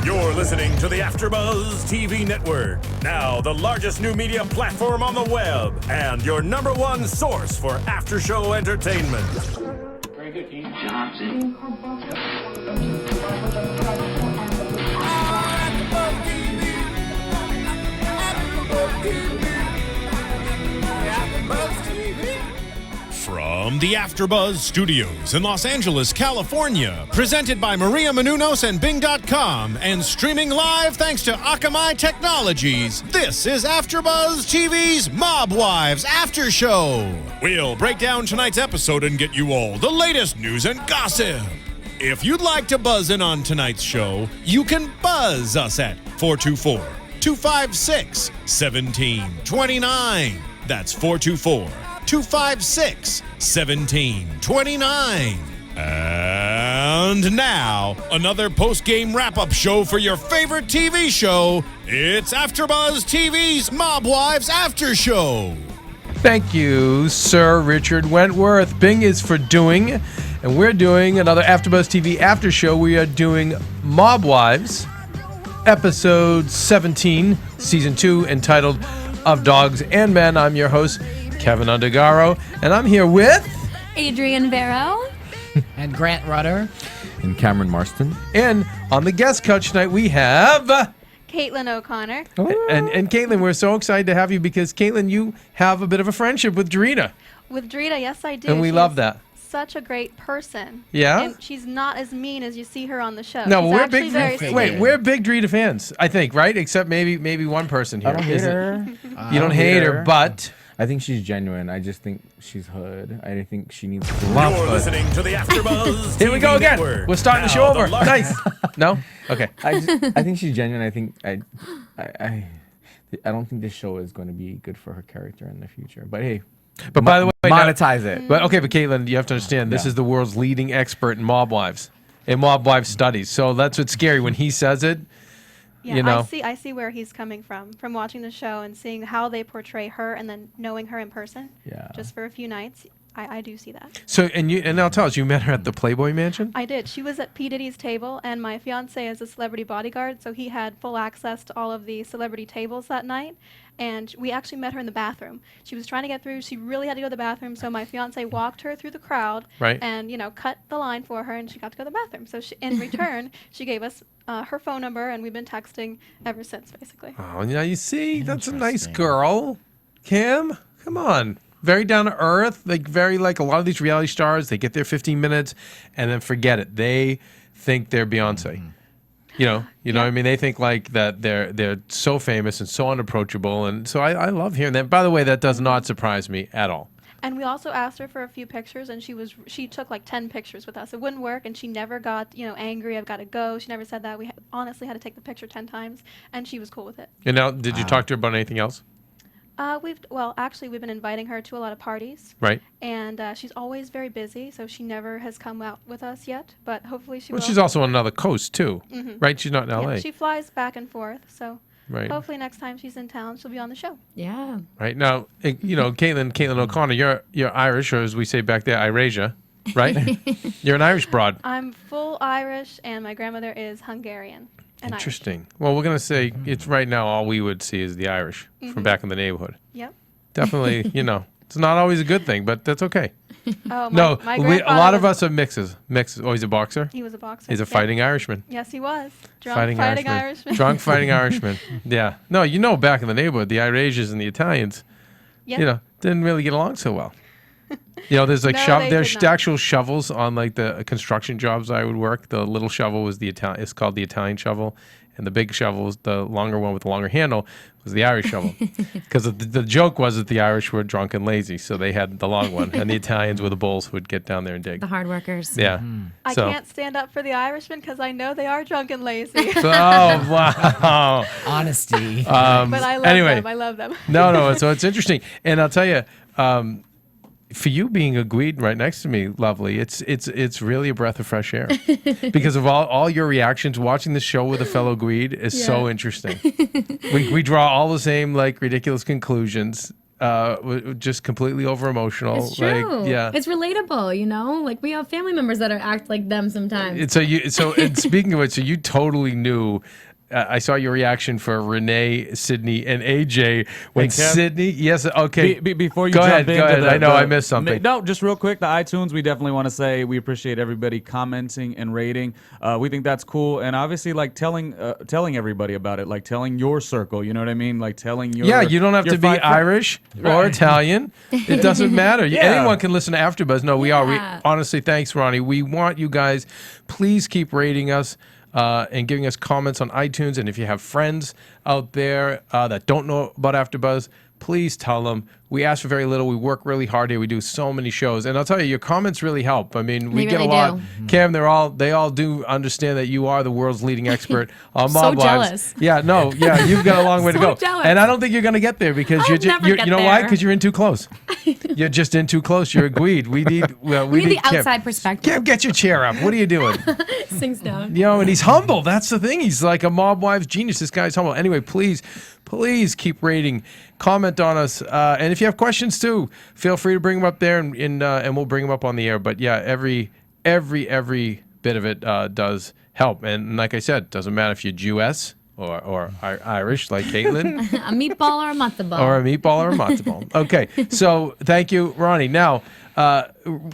You're listening to the AFTERBUZZ TV Network, now the largest new media platform on the web, and your #1 source for after-show entertainment. Very good, Keith Johnson. From the AFTERBUZZ Studios in Los Angeles, California, presented by Maria Menounos and Bing.com, and streaming live thanks to Akamai Technologies, this is AFTERBUZZ TV's Mob Wives After Show. We'll break down tonight's episode and get you all the latest news and gossip. If you'd like to buzz in on tonight's show, you can buzz us at 424-256-1729. That's 424-256-1729. And now, another post-game wrap-up show for your favorite TV show. It's AFTERBUZZ TV's Mob Wives After Show. Thank you, Sir Richard Wentworth. Bing is for doing, and we're doing another AFTERBUZZ TV After Show. We are doing Mob Wives, episode 17, season 2, entitled Of Dogs and Men. I'm your host, Keven Undergaro, and I'm here with Adrienne Vairo and Grant Rutter and Cameron Martson. And on the guest couch tonight we have Caitlin O'Connor. And Caitlin, we're so excited to have you because Caitlin, you have a bit of a friendship with Drita. With Drita, yes I do. And we love that. Such a great person. Yeah? And she's not as mean as you see her on the show. No, she's we're actually big. very sweet. Wait, we're big Drita fans, I think, right? Except maybe one person here. I don't hate her. You don't hate her, but I think she's genuine. I just think she's hood. I think she needs to love You're hood. listening to the AFTERBUZZ here we go TV again. Network, We're starting the show now over. lar- Nice. No? Okay. I think she's genuine. I think I don't think this show is going to be good for her character in the future. But hey, But by the way, monetize it. But Caitlin, you have to understand this is the world's leading expert in mob wives, in mob wives studies. So that's what's scary when he says it. Yeah, you know. I see where he's coming from watching the show and seeing how they portray her and then knowing her in person. Yeah. Just for a few nights. I do see that. So and now tell us, you met her at the Playboy Mansion? I did. She was at P. Diddy's table, and my fiance is a celebrity bodyguard, so he had full access to all of the celebrity tables that night. And we actually met her in the bathroom. She was trying to get through. She really had to go to the bathroom, so my fiance walked her through the crowd Right. and, cut the line for her, and she got to go to the bathroom. So in return, she gave us her phone number, and we've been texting ever since, basically. Oh, now you see, that's a nice girl. Kim, come on. Very down to earth, very like a lot of these reality stars. They get their 15 minutes and then forget it. They think they're Beyonce. You know what I mean? They think like that they're so famous and so unapproachable. And so I love hearing that. By the way, that does not surprise me at all. And we also asked her for a few pictures, and she took like 10 pictures with us. It wouldn't work, and she never got angry. I've got to go. She never said that. We honestly had to take the picture 10 times, and she was cool with it. And now, did you talk to her about anything else? We've been inviting her to a lot of parties. Right. And she's always very busy, so she never has come out with us yet. But hopefully she will. Well, she's also on another coast too, right? She's not in L.A. Yeah, she flies back and forth, so Right. hopefully next time she's in town, she'll be on the show. Yeah. Right now, Caitlin O'Connor, you're Irish, or as we say back there, Irasia, right? You're an Irish broad. I'm full Irish, and my grandmother is Hungarian. And Interesting. Well, we're gonna say it's right now. All we would see is the Irish from back in the neighborhood. Irish. Yep. Definitely, it's not always a good thing, but that's okay. Oh, No, my a grandfather lot of was- us are mixes. Oh, he's a boxer. He was a boxer. He's a Yep. fighting Irishman. Yes, he was. Drunk fighting Irishman. Drunk fighting Irishman. Yeah. No, back in the neighborhood, the Irasians and the Italians, Yep. didn't really get along so well. There's like No, they there's did not. actual shovels on like the construction jobs I would work. The little shovel was it's called the Italian shovel, and the big shovel was the longer one with the longer handle was the Irish shovel. Because the joke was that the Irish were drunk and lazy, so they had the long one, and the Italians were the bulls who would get down there and dig. The hard workers. Yeah. I So- can't stand up for the Irishmen because I know they are drunk and lazy. Oh wow. Honesty. But I love anyway. them. I love them. No. So it's interesting, and I'll tell you, for you being a Gweed right next to me, lovely. It's really a breath of fresh air because of all your reactions. Watching the show with a fellow Gweed is so interesting. We draw all the same like ridiculous conclusions, just completely over emotional. It's true. Like, yeah. It's relatable, you know? Like we have family members that act like them sometimes. And speaking of it, so you totally knew. I saw your reaction for Renee, Sydney, and AJ when Kev? Sydney. Yes, okay. Before you go jump ahead. into I know I missed something. No, just real quick, the iTunes, we definitely want to say we appreciate everybody commenting and rating. We think that's cool, and obviously, like telling everybody about it, like telling your circle. You know what I mean? Like telling your You don't have to be Irish or Italian. It doesn't matter. Anyone can listen to AfterBuzz. No, we are. We honestly, thanks, Ronnie. We want you guys. Please keep rating us. And giving us comments on iTunes. And if you have friends out there that don't know about AfterBuzz, please tell them. We ask for very little. We work really hard here. We do so many shows, and I'll tell you, your comments really help. I mean, we get a lot. Cam, they all do understand that you are the world's leading expert on Mob Wives. Jealous. Yeah, no, yeah, you've got a long way to go, jealous. and I don't think you're going to get there because you know why? Because you're in too close. You're just in too close. You're agreed. We need the outside Cam. perspective. Cam, get your chair up. What are you doing? Sings down. You know, and he's humble. That's the thing. He's like a Mob Wives genius. This guy's humble. Anyway, please keep rating, comment on us, and if you have questions too, feel free to bring them up there, and we'll bring them up on the air. But yeah, every bit of it does help. And like I said, doesn't matter if you're Jewish or Irish like Caitlin. A meatball or a matzo ball. Or a meatball or a matzo ball. Okay, so thank you, Ronnie. Now,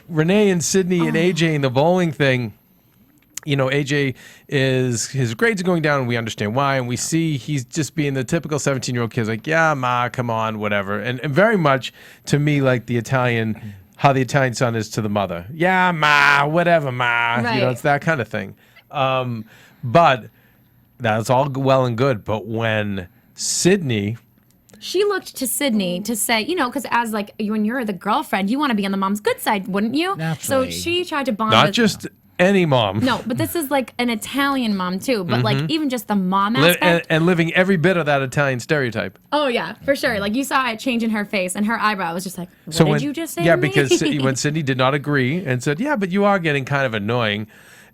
Renee and Sydney and AJ and the bowling thing. You know, AJ his grades are going down, and we understand why. And we see he's just being the typical 17-year-old kid, like, yeah, ma, come on, whatever. And very much to me like how the Italian son is to the mother. Yeah, ma, whatever, ma. Right. You know, it's that kind of thing. But that's all well and good. But when Sydney... She looked to Sydney to say, you know, because as like when you're the girlfriend, you want to be on the mom's good side, wouldn't you? Naturally. So she tried to bond Not with... just... any mom. No, but this is like an Italian mom too. But like even just the mom aspect. And living every bit of that Italian stereotype. Oh yeah, for sure. Like you saw it change in her face, and her eyebrow was just like, "What did you just say?" Yeah, to me? because when Sydney did not agree and said, "Yeah, but you are getting kind of annoying,"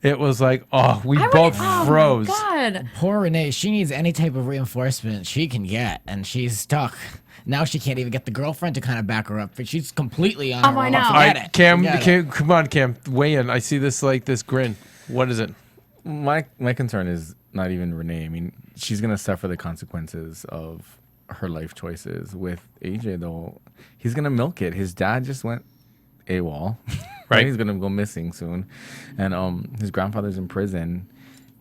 it was like, "Oh, we both froze." Oh my God. Poor Renee. She needs any type of reinforcement she can get, and she's stuck. Now she can't even get the girlfriend to kind of back her up. She's completely on her I own. know. All Forget right, it. Cam, Forget it. come on, Cam, weigh in. I see this grin. What is it? My concern is not even Renee. I mean, she's gonna suffer the consequences of her life choices. With AJ though, he's gonna milk it. His dad just went AWOL. Right. He's gonna go missing soon, and his grandfather's in prison,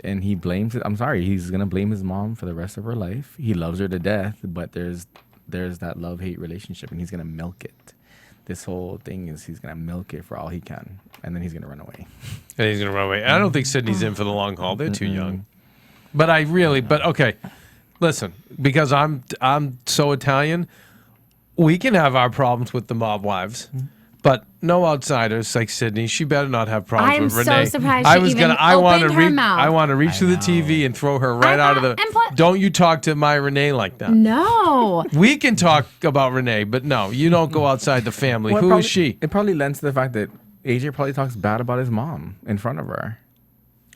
and he blames it. I'm sorry, he's gonna blame his mom for the rest of her life. He loves her to death, but there's that love-hate relationship, and he's gonna milk it. This whole thing is he's gonna milk it for all he can, and then he's gonna run away. And he's gonna run away. I don't think Sydney's in for the long haul. They're too young. But okay. Listen, because I'm so Italian, we can have our problems with the Mob Wives. But no outsiders like Sydney. She better not have problems I'm with so Renee. surprised she even opened her mouth. I want to reach through the TV and throw her right out of the. Don't you talk to my Renee like that? No. We can talk about Renee, but no, you don't go outside the family. Well, Who probably, is she? It probably lends to the fact that AJ probably talks bad about his mom in front of her.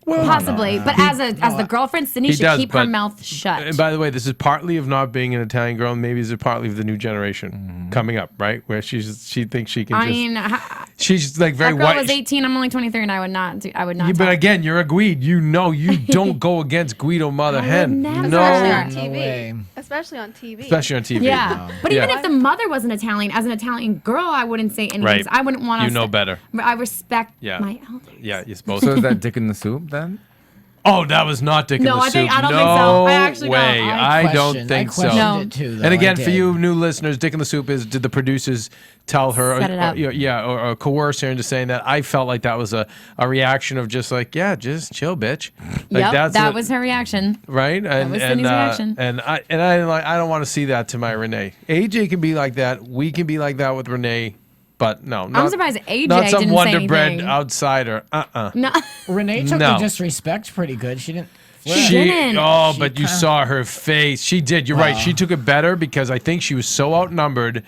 Well, possibly, but as the girlfriend, Sydney should keep her mouth shut. And by the way, this is partly of not being an Italian girl, and maybe this is partly of the new generation coming up, right? Where she thinks she can she's like very that girl white. was 18. I'm only 23, and I would not. But again, you're a Guide. You know, you don't go against Guido Mother Hen. never. No, Especially on TV. especially on TV. Yeah, but even if the mother wasn't Italian, as an Italian girl, I wouldn't say anything. Right. I wouldn't want to. You know better. I respect Yeah. my elders. Yeah, you're supposed So to. is that dick in the soup then? Oh, that was not Dick in the No, I Soup. don't think so. I actually no way. don't. I don't think so. questioned it too, though. And again, I for did. you new listeners, Dick in the Soup is, did the producers tell her, Set it up. or coerce her into saying that? I felt like that was a reaction of just like, yeah, just chill, bitch. Like, Yep, that was her reaction. right. And was Sydney's reaction. And I don't want to see that to my Renee. AJ can be like that. We can be like that with Renee. But no, I'm surprised AJ not some didn't say Wonder Bread anything. outsider. No, Renee took No. the disrespect pretty good. She didn't. She didn't. Oh, She but you kinda- saw her face. She did. You're right. She took it better because I think she was so outnumbered,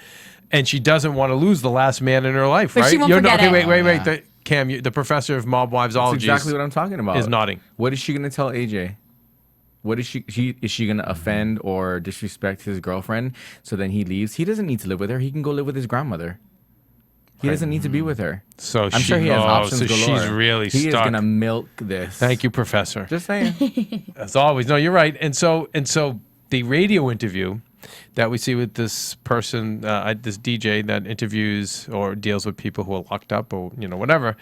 and she doesn't want to lose the last man in her life. But right? she won't forget okay, it. wait. Cam, the professor of Mob Wivesology That's exactly what I'm talking about. is nodding. What is she gonna tell AJ? what is she gonna offend or disrespect his girlfriend? So then he leaves. He doesn't need to live with her. He can go live with his grandmother. He doesn't need to be with her. So I'm sure he has options so galore. she's really he stuck. is gonna milk this. Thank you, Professor. Just saying. As always, no, you're right. And so the radio interview that we see with this person, this DJ that interviews or deals with people who are locked up or whatever.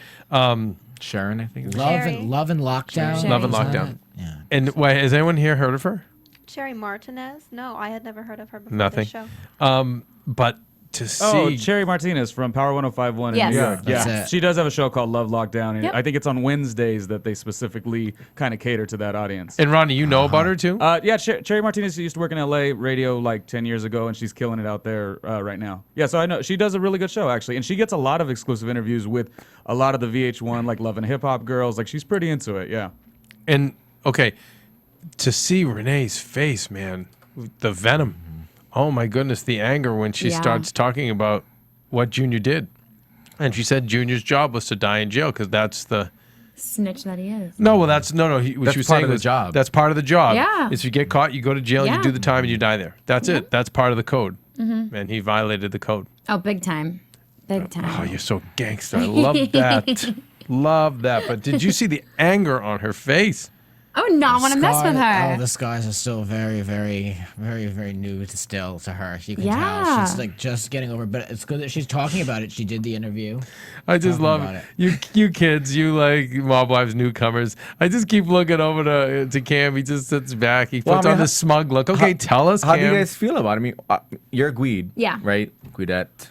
Sharon, I think. Love and Lockdown. Love and Lockdown. Yeah. And wait, has anyone here heard of her? Sherry Martinez? No, I had never heard of her before Nothing. this show. But to see. Oh, Cherry Martinez from Power 105.1 in Yes. New York. That's Yeah, it. she does have a show called Love Lockdown, and Yep. I think it's on Wednesdays that they specifically kind of cater to that audience. And Ronnie, you know about her too? Yeah, Cherry Martinez used to work in LA radio like 10 years ago, and she's killing it out there right now. Yeah, so I know she does a really good show actually, and she gets a lot of exclusive interviews with a lot of the VH1 like Love and Hip Hop girls. Like she's pretty into it. Yeah. And okay, to see Renee's face, man, the venom. Oh my goodness, the anger when she starts talking about what Junior did. And she said Junior's job was to die in jail because that's the Snitch that he is. No, well, that's what That's she was part saying of the was job. That's part of the job. Yeah. Is you get caught, you go to jail, you Yeah. do the time, and you die there. That's it. That's part of the code. And he violated the code. Oh, big time. Big Oh, time. you're so gangster. I love that. Love that. But did you see the anger on her face? I would not want to mess with her. Oh, the scars are still very, very, very, very new to her. You can Yeah. tell she's like just getting over it, but it's good that she's talking about it. She did the interview. I just Talking love about it. You kids, you like Mob Wives newcomers. I just keep looking over to Cam. He just sits back. He puts on this smug look. Okay, tell us, How Cam. do you guys feel about it? I mean, you're a Guide. Yeah. Right? Guidette.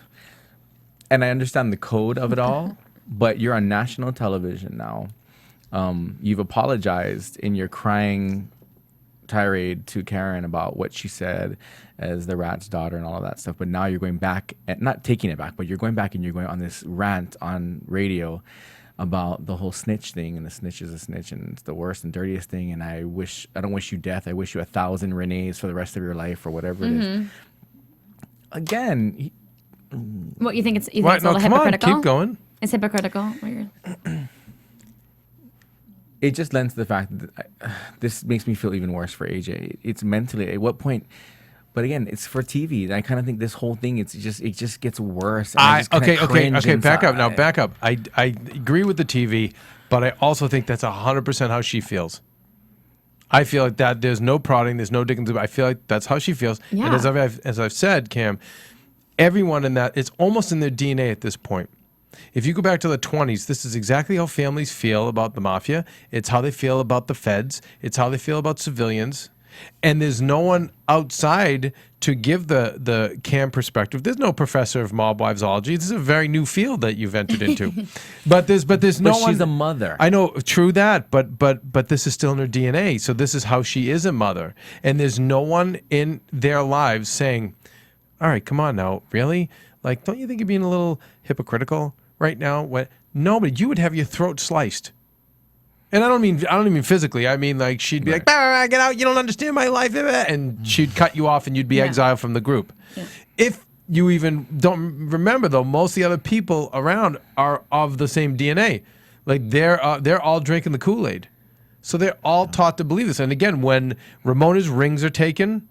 And I understand the code of it all, but you're on national television now. You've apologized in your crying tirade to Karen about what she said as the rat's daughter and all of that stuff. But now you're going back, and not taking it back, but you're going back and you're going on this rant on radio about the whole snitch thing, and the snitch is a snitch, and it's the worst and dirtiest thing. And I don't wish you death. I wish you 1,000 Renees for the rest of your life, or whatever it is. Again, What you think it's? You think Right, it's a little come on, hypocritical? keep going. It's hypocritical. What you're- it just lends to the fact that this makes me feel even worse for AJ. It's mentally, at what point? But again, it's for TV. And I kind of think this whole thing, it just gets worse. And I just kinda cringe Back up inside. now. Back up. I agree with the TV, but I also think that's 100% how she feels. I feel like that there's no prodding, there's no digging. I feel like that's how she feels. Yeah. And as I've said, Cam, everyone in that, it's almost in their DNA at this point. If you go back to the 20s, this is exactly how families feel about the mafia. It's how they feel about the feds. It's how they feel about civilians. And there's no one outside to give the Cam perspective. There's no professor of mob wivesology. This is a very new field that you've entered into. but there's no one. She's a mother. I know, true that, but this is still in her DNA. So this is how she is a mother. And there's no one in their lives saying, all right, come on now, really? Like, don't you think you're being a little hypocritical right now? Nobody, you would have your throat sliced. And I don't mean physically. I mean, like, she'd be like, "Bah, get out, you don't understand my life." And she'd cut you off and you'd be exiled from the group. Yeah. If you even don't remember, though, most of the other people around are of the same DNA. Like, they're all drinking the Kool-Aid. So they're all taught to believe this. And again, when Ramona's rings are taken,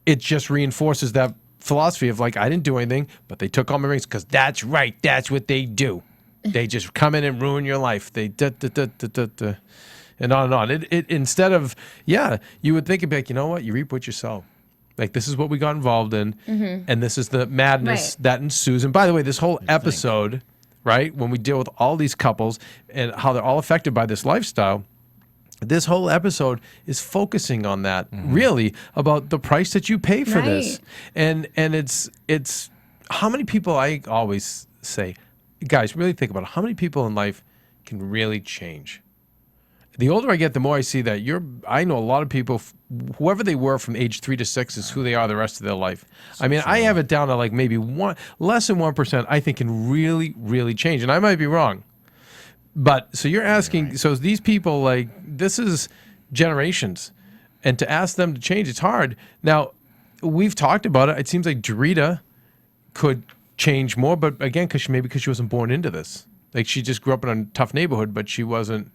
it just reinforces that philosophy of, like, I didn't do anything, but they took all my rings because that's right. That's what they do. They just come in and ruin your life. They and on and on. It instead of, you would think, like, you know what? You reap what you sow. Like, this is what we got involved in, and this is the madness that ensues. And by the way, this whole episode, right, when we deal with all these couples and how they're all affected by this lifestyle, this whole episode is focusing on that, really, about the price that you pay for this. And it's how many people, I always say, guys, really think about it. How many people in life can really change? The older I get, the more I see that I know a lot of people, whoever they were from age 3 to 6 is who they are the rest of their life. I mean, I have it down to like maybe less than 1%, I think, can really, really change. And I might be wrong. But so you're asking, so these people, like, this is generations. And to ask them to change, it's hard. Now, we've talked about it. It seems like Drita could change more, but again, because she wasn't born into this. Like, she just grew up in a tough neighborhood, but she wasn't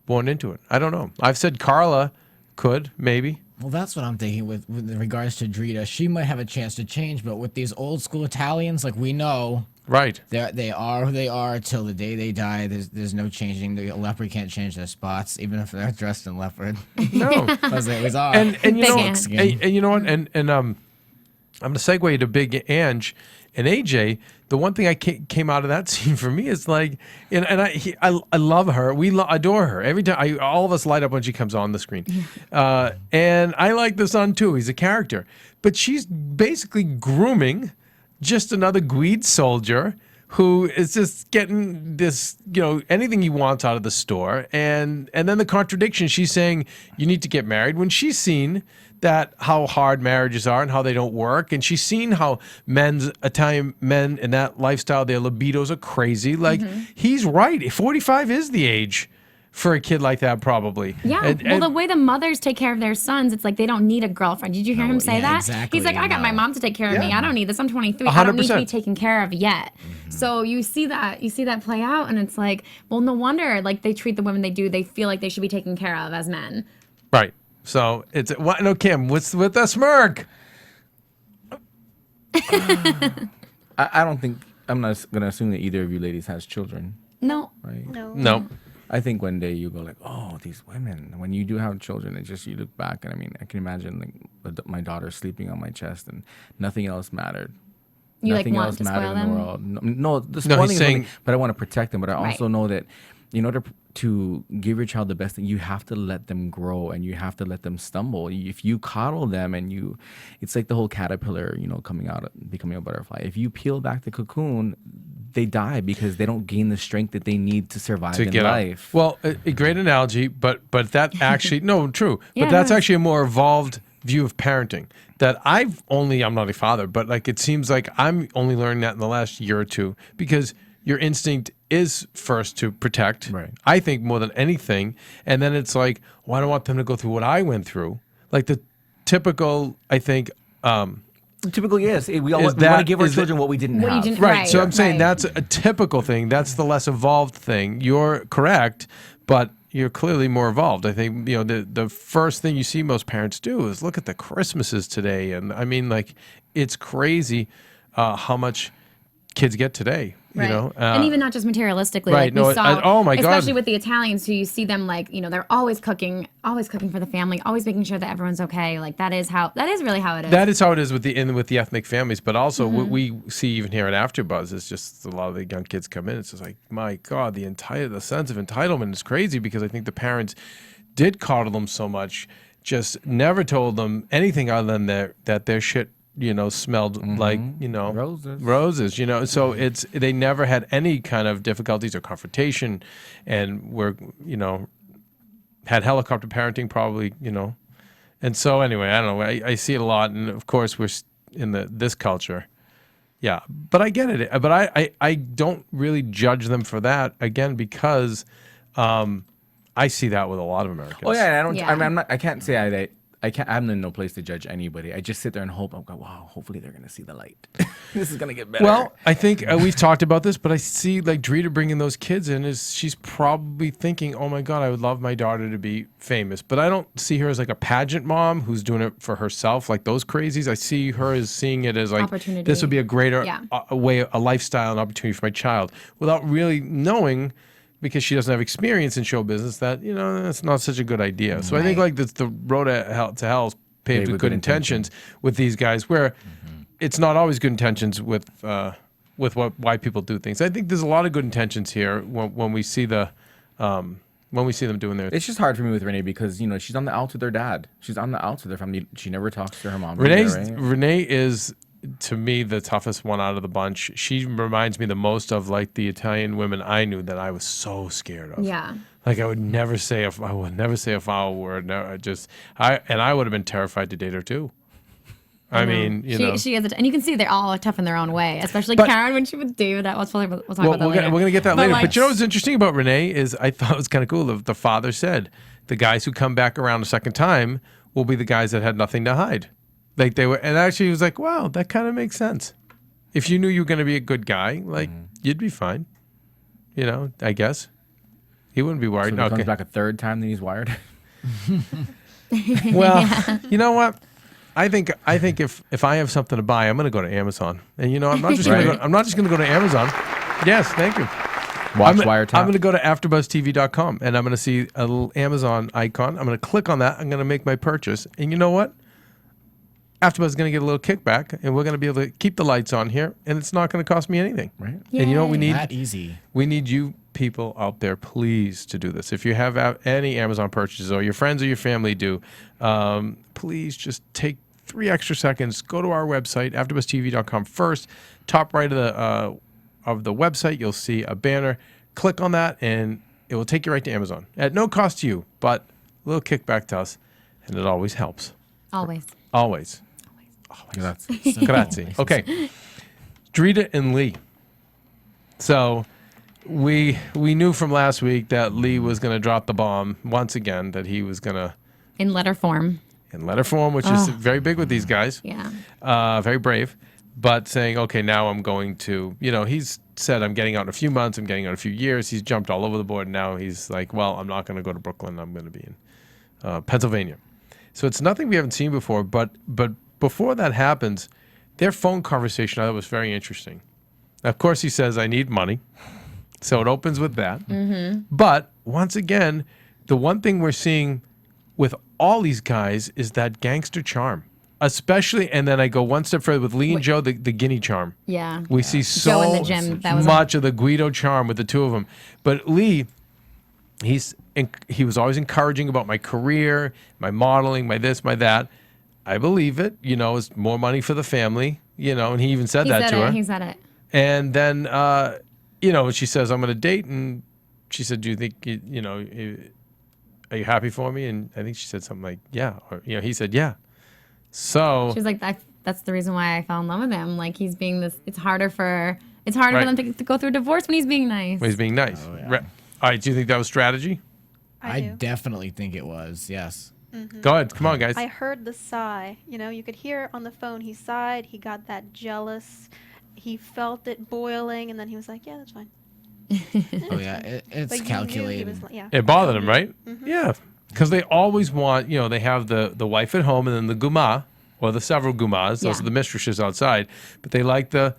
born into it. I don't know. I've said Carla could, maybe. Well, that's what I'm thinking with regards to Drita. She might have a chance to change, but with these old school Italians, like we know, Right. they are who they are till the day they die. There's no changing. The leopard can't change their spots, even if they're dressed in leopard. No. Because they always are. And you know, Big and you know what? And I'm going to segue to Big Ange and AJ. The one thing I came out of that scene for me is like, and I love her. We adore her every time. All of us light up when she comes on the screen, and I like the son too. He's a character, but she's basically grooming just another Guide soldier who is just getting this, anything he wants out of the store. And then the contradiction, she's saying you need to get married when she's seen that how hard marriages are and how they don't work. And she's seen how Italian men in that lifestyle, their libidos are crazy. Like he's right. 45 is the age for a kid like that, probably. Yeah. Well, the way the mothers take care of their sons, it's like they don't need a girlfriend. Did you hear him say that? Exactly. He's like, I got my mom to take care of me. I don't need this. I'm 23. 100%. I don't need to be taken care of yet. So you see that play out, and it's like, well, no wonder like they treat the women they do. They feel like they should be taken care of as men. Right. So it's what? No, Kim. What's with the smirk? I don't think I'm not gonna assume that either of you ladies has children, No. right? No. I think one day you go like, oh, these women. When you do have children, it's just you look back and I mean, I can imagine like my daughter sleeping on my chest and nothing else mattered. You like Nothing want else to mattered spoil in the them? world. No, the No, spoiling he's is saying- something, but I want to protect them. But I also Right. know that in order to give your child the best thing, you have to let them grow and you have to let them stumble. If you coddle them and it's like the whole caterpillar, coming out, becoming a butterfly. If you peel back the cocoon, they die because they don't gain the strength that they need to survive in Get out. life. Well, a great analogy, but that actually no, true. Yeah, But that's no. actually a more evolved view of parenting that I'm not a father, but like it seems like I'm only learning that in the last year or two because your instinct is first to protect. Right. I think more than anything, and then it's like, well, I don't want them to go through what I went through. Like the typical, I think. Typically, yes. We want that- to give our is that- children what we didn't What you have. didn't- Right. So I'm saying right. that's a typical thing. That's the less evolved thing. You're correct, but you're clearly more evolved. I think, the first thing you see most parents do is look at the Christmases today. And I mean, like, it's crazy how much kids get today. Right. You know, and even not just materialistically. right, Like no, we saw, oh my God. especially with the Italians, who you see them like, they're always cooking for the family, always making sure that everyone's okay. Like that is really how it is. that is how it is with the ethnic families, but also what we see even here at AfterBuzz is just a lot of the young kids come in. It's just like, my God, the sense of entitlement is crazy because I think the parents did coddle them so much, just never told them anything other than that their shit smelled like, roses, so they never had any kind of difficulties or confrontation and were, had helicopter parenting probably, and so anyway, I don't know, I see it a lot. And of course we're in this culture. Yeah. But I get it. But I don't really judge them for that again, because, I see that with a lot of Americans. Oh yeah, Yeah. I'm not. I can't say I'm in no place to judge anybody. I just sit there and hope. Oh God, wow. Hopefully they're gonna see the light. This is gonna get better. Well, I think we've talked about this, but I see like Drita bringing those kids in she's probably thinking, oh my God, I would love my daughter to be famous. But I don't see her as like a pageant mom who's doing it for herself, like those crazies. I see her as seeing it as like, Opportunity. this would be a greater Yeah. a lifestyle and opportunity for my child, without really knowing, because she doesn't have experience in show business, that that's not such a good idea. So I think like the road to hell is paved with good intentions with these guys, where it's not always good intentions with why people do things. I think there's a lot of good intentions here when we see them doing their. it's just hard for me with Renee because she's on the outs with her dad. She's on the outs with her family. She never talks to her mom. Renee is, to me, the toughest one out of the bunch. She reminds me the most of like the Italian women I knew that I was so scared of. Yeah. Like I would never say a foul word. No, I would have been terrified to date her too. I mean, she is, and you can see they're all tough in their own way, especially But- Karen when she was David. We'll talk about that we're later. gonna get that But, later. like, But what's interesting about Renee is I thought it was kind of cool. The father said the guys who come back around a second time will be the guys that had nothing to hide. Like they were, and actually he was like, wow, that kind of makes sense. If you knew you were going to be a good guy, like you'd be fine. I guess he wouldn't be worried. So if he comes back a third time, then he's wired. Well, you know what? I think if I have something to buy, I'm going to go to Amazon. And you know, I'm not just going to go to Amazon. Yes, thank you. Watch I'm Wiretap. going to go to AfterBuzzTV.com and I'm going to see a little Amazon icon. I'm going to click on that. I'm going to make my purchase. And you know what? AfterBuzz is going to get a little kickback, and we're going to be able to keep the lights on here, and it's not going to cost me anything. Right. And you know what we need? That easy. We need you people out there, please, to do this. If you have any Amazon purchases or your friends or your family do, please just take 3 extra seconds. Go to our website, AfterBuzzTV.com first. Top right of the website, you'll see a banner. Click on that, and it will take you right to Amazon at no cost to you, but a little kickback to us, and it always helps. Always. Always. Grazie. Grazie. Okay. Drita and Lee. So we knew from last week that Lee was going to drop the bomb once again, that he was going to... In letter form. In letter form, which is very big with these guys. Yeah. Very brave. But saying, okay, now I'm going to... You know, he's said, I'm getting out in a few months, I'm getting out in a few years. He's jumped all over the board. Now he's like, well, I'm not going to go to Brooklyn. I'm going to be in Pennsylvania. So it's nothing we haven't seen before, but before that happens, their phone conversation I thought was very interesting. Of course, he says, I need money. So it opens with that. Mm-hmm. But once again, the one thing we're seeing with all these guys is that gangster charm. Especially, and then I go one step further with Lee and Joe, the Guinea charm. Yeah. We see Joe in so the gym, that was much of the Guido charm with the two of them. But Lee, he was always encouraging about my career, my modeling, my this, my that. I believe it. You know, it's more money for the family. You know, and he even said that to her. He said it. And then, you know, she says, I'm going to date. And she said, do you think, you know, are you happy for me? And I think she said something like, yeah. Or, you know, he said, yeah. So. She was like, that's the reason why I fell in love with him. Like, he's being this, it's harder for them to go through a divorce when he's being nice. When he's being nice. Oh, yeah. All right. Do you think that was strategy? I do. definitely think it was, yes. Mm-hmm. Go ahead. Come on, guys. I heard the sigh. You know, you could hear on the phone he sighed. He got that jealous. He felt it boiling, and then he was like, yeah, that's fine. Oh, yeah, it's But you knew he calculated. was, yeah. It bothered him, right? Mm-hmm. Yeah. Because they always want, you know, they have the wife at home and then the guma, or the several gumas. Those Yeah. are the mistresses outside. But they like the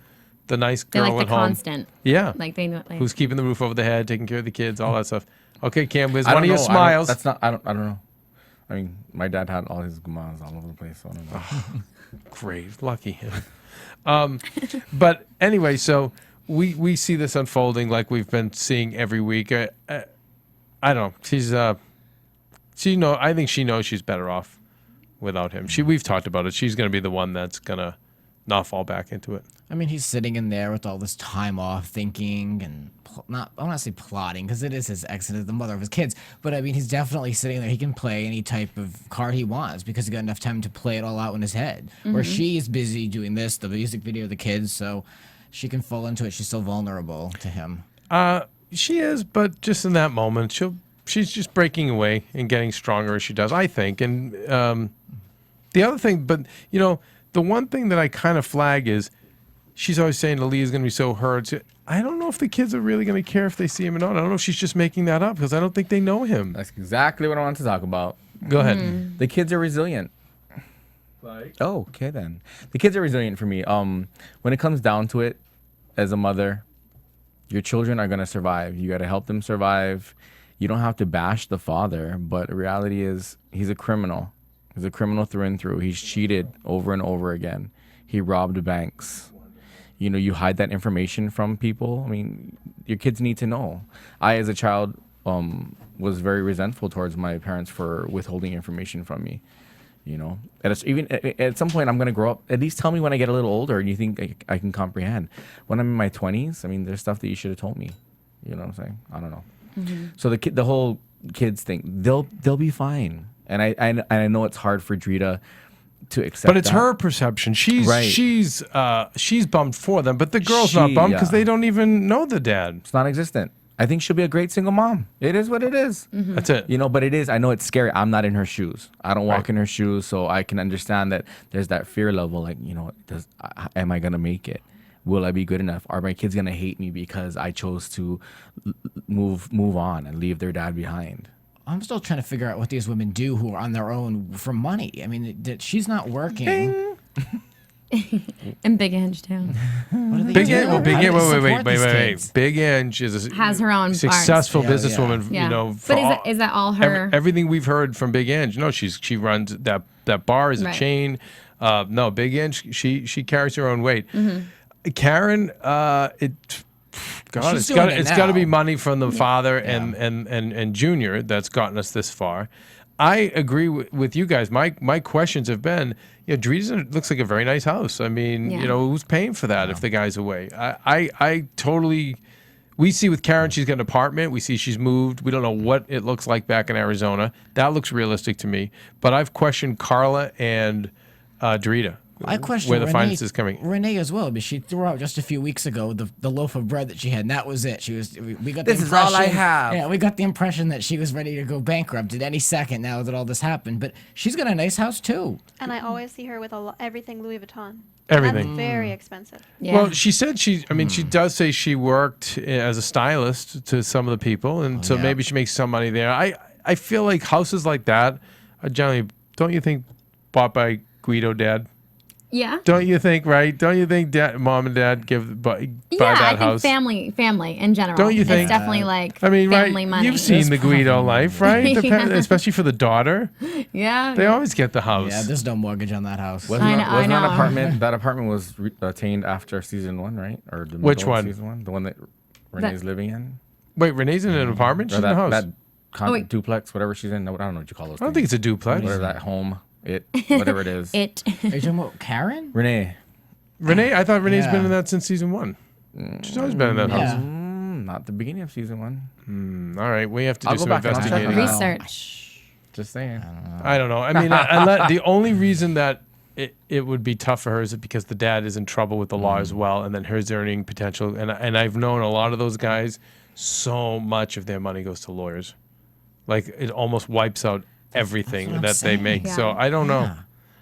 nice They girl like at the home. constant. Yeah. Like, they know. Like, Who's keeping the roof over the head, taking care of the kids, all that stuff. Okay, Cam, where's I one don't of your know. smiles? I don't know. I mean, my dad had all his gumas all over the place, so I don't know. Great. Lucky him. But anyway, so we see this unfolding like we've been seeing every week. I don't know. I think she knows she's better off without him. We've talked about it. She's going to be the one that's going to not fall back into it. I mean, he's sitting in there with all this time off, thinking and I don't want to say plotting because it is his ex and the mother of his kids. But I mean, he's definitely sitting there. He can play any type of card he wants because he got enough time to play it all out in his head. Where she's busy doing this, the music video, the kids, so she can fall into it. She's so vulnerable to him. She is, but just in that moment, she's just breaking away and getting stronger as she does, I think. And the other thing, but you know, the one thing that I kind of flag is she's always saying Lee is going to be so hurt. I don't know if the kids are really going to care if they see him or not. I don't know if she's just making that up because I don't think they know him. That's exactly what I wanted to talk about. Go ahead. The kids are resilient. Oh, okay then. The kids are resilient for me. When it comes down to it, as a mother, your children are going to survive. You got to help them survive. You don't have to bash the father, but the reality is he's a criminal. He's a criminal through and through. He's cheated over and over again. He robbed banks. You know, you hide that information from people. I mean, your kids need to know. I, as a child, was very resentful towards my parents for withholding information from me. You know, even at some point, I'm gonna grow up. At least tell me when I get a little older, and you think I can comprehend. When I'm in my 20s, I mean, there's stuff that you should have told me. You know what I'm saying? I don't know. So the whole kids thing, they'll be fine. And I know it's hard for Drita to accept. But it's that. her perception. She's bummed for them, but the girl's not She- bummed because yeah. they don't even know the dad. It's non-existent. I think she'll be a great single mom. It is what it is. That's it. You know, but it is. I know it's scary. I'm not in her shoes. I don't walk Right. in her shoes, so I can understand that there's that fear level. Like, you know, am I gonna make it? Will I be good enough? Are my kids gonna hate me because I chose to move on and leave their dad behind? I'm still trying to figure out what these women do who are on their own for money. I mean, she's not working. And Big Inch too. What do they Big do? Inch, well, Big How Inch, do they wait. support these kids? Big Inch is Has her own successful bars. businesswoman. Yeah. You know, But is that all her? everything we've heard from Big Inch? No, she runs that bar is a Right. chain. No, Big Inch, she carries her own weight. Mm-hmm. Karen, She's doing it it's got to be now. money from the father and Junior that's gotten us this far. I agree with you guys. My questions have been, Drita looks like a very nice house. I mean, Yeah. who's paying for that if the guy's away? I totally. We see with Karen, she's got an apartment. We see she's moved. We don't know what it looks like back in Arizona. That looks realistic to me. But I've questioned Carla and Drita. I question where the Renee, finance is coming. Renee as well, but she threw out just a few weeks ago the loaf of bread that she had, and that was it. We got This the is all I impression- have. Yeah, we got the impression that she was ready to go bankrupt at any second now that all this happened. But she's got a nice house too. And I always see her with everything Louis Vuitton. Everything. That's very expensive. Yeah. Well, she said she does say she worked as a stylist to some of the people, and so yeah. maybe she makes some money there. I feel like houses like that are generally, don't you think, bought by Guido dad? yeah. Don't you think, right? Don't you think mom and dad buy Yeah, that I think house? family in general. Don't you think? It's definitely like I mean, family right? money. You've seen the Guido life, right? Yeah. Especially for the daughter. Yeah. They always get the house. Yeah, there's no mortgage on that house. Wasn't I that- know- wasn't I that know. apartment? That apartment was attained after season 1, right? Or the Which middle of one? Season 1, the one that Renee's living in, Wait, Renee's in an apartment? She's or in a house. that wait. duplex, whatever she's in. No, I don't know what you call those. I don't think it's a duplex. Whatever that home, whatever it is. Are you talking about Karen? Renee. Renee, I thought Renee's been Yeah. in that since season 1. She's always been in that house. Yeah. Not the beginning of season 1. All right, we have to I'll do go some back and I'll check it investigating. out. Research. Just saying. I don't know. I mean, the only reason that it would be tough for her is because the dad is in trouble with the law as well, and then his earning potential. And I've known a lot of those guys. So much of their money goes to lawyers, like it almost wipes out everything what that I'm they saying. make. Yeah. So I don't know.